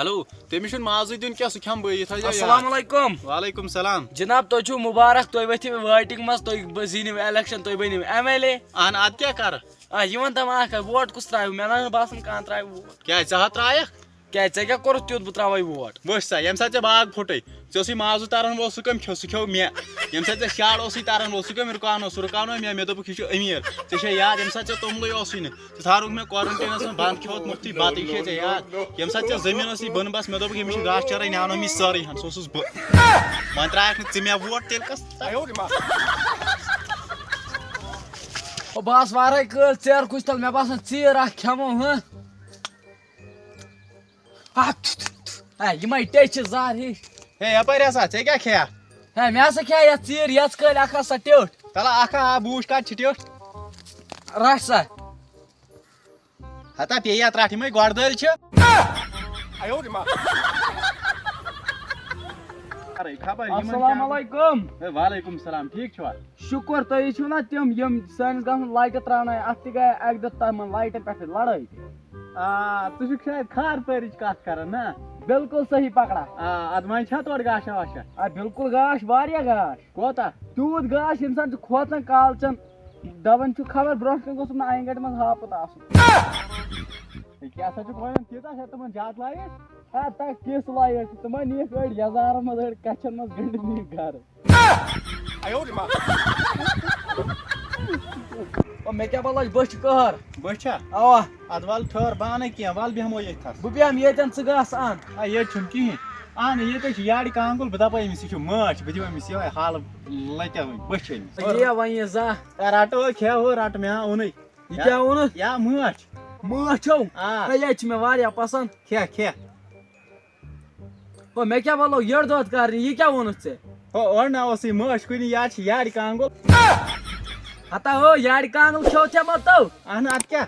hello تٔمِس چھُنہٕ مازٕے دیُن کینٛہہ سُہ کھٮ۪مہٕ بہٕ یہِ تھٲیزیو السلام علیکم وعلیکم السلام جناب تُہۍ چھِو مُبارک تُہۍ ؤتھِو ووٹِنگ منٛز تُہۍ زیٖنِو الیکشن تُہۍ بٔنِو MLA اہن اَدٕ کیٛاہ کَرٕ یہِ وَن تہٕ وۄنۍ اکھ ووٹ کُس ترٛاوِ مےٚ نہ باسان کانٛہہ ترٛاوِ ووٹ کیٛازِ ژٕ ہا ترٛایَکھ کیٛازِ ژےٚ کیٛاہ کوٚرُتھ تیُتھ بہٕ ترٛاوَے ووٹ وٕچھ سا ییٚمہِ ساتہٕ ژےٚ باغ پھُٹے ژےٚ اوسُے مازٕ تران وول سُہ کٔمۍ کھیوٚو سُہ کھیوٚو مےٚ ییٚمہِ ساتہٕ ژےٚ شاڑ اوسُے تران وول سُہ کٔمۍ رُکاونو سُہ رُکاونو مےٚ دوٚپُکھ یہِ چھُ أمیٖر ژےٚ چھےٚ یاد ییٚمہِ ساتہٕ ژےٚ توٚملٕے اوسُے نہٕ ژٕ تھاوُکھ مےٚ کورنٹیٖنَس منٛز بنٛد کھیوٚوُت مُفتٕے بَتہٕ یہِ چھے ژےٚ یاد ییٚمہِ ساتہٕ ژےٚ زٔمیٖن ٲسٕے بۄنہٕ بَس مےٚ دوٚپُکھ أمِس چھِ گاسہٕ چرٲے نیٛاونٲو مےٚ سٲرٕے ہن سُہ اوسُس بہٕ وۄنۍ ترٛایَکھ نہٕ ژٕ مےٚ ووٹ تیٚلہِ کَس بہٕ آس وارٕے کٲلۍ ژیرٕ کُس تل مےٚ باسان ژیٖر اکھ کھٮ۪مو یِمے ٹیٚچھِ زار ہِش ہے یپٲرۍ ہسا ژےٚ کیٛاہ کھیٚیکھ مےٚ ہسا کھیٚے یتھ ژیٖر یژ کٲلۍ اکھ ہسا ٹیوٚٹھ تَلہ اکھ ہا بہٕ وٕچھ کَتہِ چھِ ٹیوٚٹھ رَچھ سا ہتا پیٚیہِ اَتھ رَٹھ یِمے گۄڈٕ دٲلۍ چھِ السلام علیکم وعلیکم السلام ٹھیٖک چھُوا شُکُر تُہۍ چھِو نا تِم یِم سٲنِس گامس منٛز لایٹہٕ تراونٲے اَتھ تہِ گٔے اکہِ دۄہ تِمن لایٹن پٮ۪ٹھ لڑٲے ژٕ چھُکھ شاید کھار پٲرِچ کتھ کران نا بِلکُل صحیح پکڑا اَدٕ وۄنۍ چھا تورٕ گاشا واشا بِلکُل گاش واریاہ گاش کوتاہ تیوٗت گاش ییٚمہِ ساتہٕ ژٕ کھوژان کالچن دپان چھُ خبر برونٛٹھ کَنۍ گوٚژھُم نہٕ اَنہِ گٹہِ منٛز ہاپُت آسُن کیٛاہ سا چھُکھ وَنان تیٖژاہ چھا تِمن زیادٕ لایِٹ تۄہہِ کِژھ لایٹ تِمن نِیَکھ أڑۍ یزارن منٛز أڑۍ کچھن منٛز گٔنڈِتھ نِیَکھ گرٕ مےٚ کیٛاہ بہ لٔج بٔچھِ کٔہر بہٕ چھا اوا اَدٕ وَلہٕ ٹھٔہر بہٕ اَنَے کیٚنٛہہ وَلہٕ بیٚہمو ییٚتھَس بہٕ بیٚہمہٕ ییٚتٮ۪ن ژٕ گژھ اَن ییٚتہِ چھُنہٕ کِہیٖنۍ اہن ییٚتہِ چھُ یارِ کانٛگُل بہٕ دَپے أمِس یہِ چھُ مٲچھ بہٕ دِمہٕ أمِس یِہوے حالہٕ لَتہِ بٔچھِ أمِس یہِ وۄنۍ یہِ زانٛہہ رَٹو کھٮ۪و رَٹہٕ مےٚ ہا اوٚنُے یہِ کیٛاہ ووٚنُتھ یا مٲچھ مٲچھ چھو آ یہِ چھِ مےٚ واریاہ پسنٛد کھےٚ کھےٚ مےٚ کیٛاہ وَلو یٔڈ دۄد کرنہِ یہِ کیٛاہ ووٚنُتھ ژےٚ ہو اوٚڑ نا اوسُے مٲچھ کُنہِ یا چھِ یارِ کانٛگُل ہتا ہو یارِ کانٛگٕل کھیوٚو ژےٚ مَتو اہن اَدٕ کیٛاہ